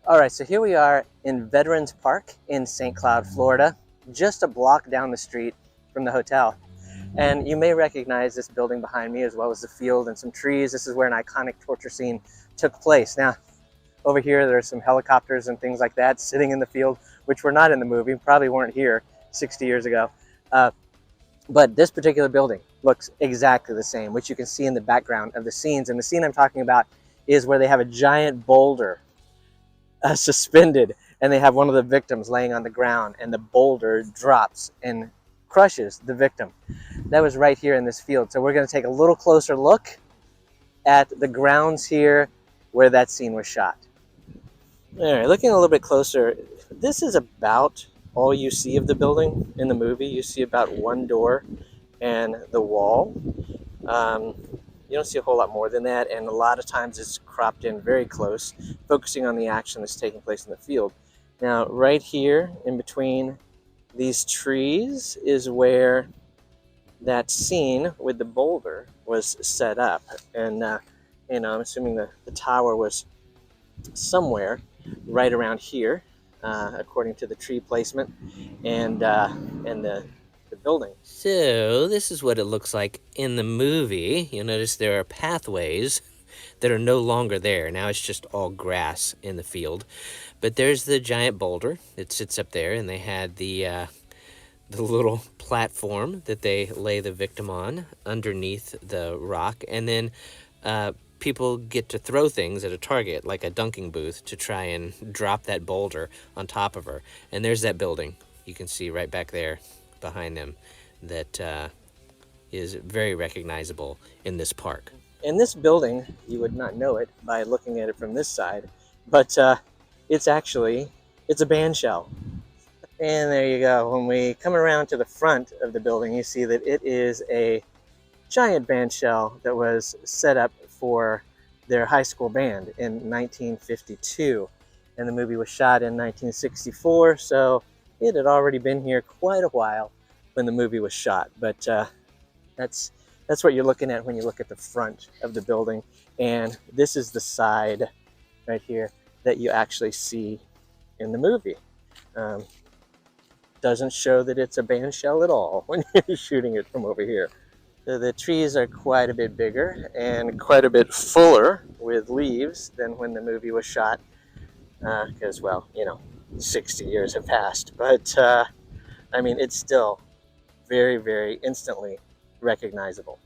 All right, so here we are in Veterans Park in St. Cloud, Florida, just a block down the street from the hotel. And you may recognize this building behind me as well as the field and some trees. This is where an iconic torture scene took place. Now, over here, there's some helicopters and things like that sitting in the field, which were not in the movie, probably weren't here 60 years ago. But this particular building looks exactly the same, which you can see in the background of the scenes. And the scene I'm talking about is where they have a giant boulder suspended, and they have one of the victims laying on the ground, and the boulder drops and crushes the victim. That was right here in this field. So we're going to take a little closer look at the grounds here where that scene was shot. All right, looking a little bit closer, this is about all you see of the building in the movie. You see about one door and the wall. You don't see a whole lot more than that, and a lot of times it's cropped in very close, focusing on the action that's taking place in the field. Now, right here in between these trees is where that scene with the boulder was set up. And, I'm assuming the tower was somewhere right around here, according to the tree placement and the building. So this is what it looks like in the movie. You'll notice there are pathways that are no longer there. Now it's just all grass in the field. But there's the giant boulder that sits up there, and they had the little platform that they lay the victim on underneath the rock. And then people get to throw things at a target, like a dunking booth, to try and drop that boulder on top of her. And there's that building you can see right back there behind them that is very recognizable in this park. And this building, you would not know it by looking at it from this side, but it's a band shell. And there you go. When we come around to the front of the building, you see that it is a giant band shell that was set up for their high school band in 1952. And the movie was shot in 1964, so it had already been here quite a while when the movie was shot. But that's what you're looking at when you look at the front of the building. And this is the side right here that you actually see in the movie. Doesn't show that it's a band shell at all when you're shooting it from over here. So the trees are quite a bit bigger and quite a bit fuller with leaves than when the movie was shot. Because, 60 years have passed. But, it's still very, very instantly recognizable.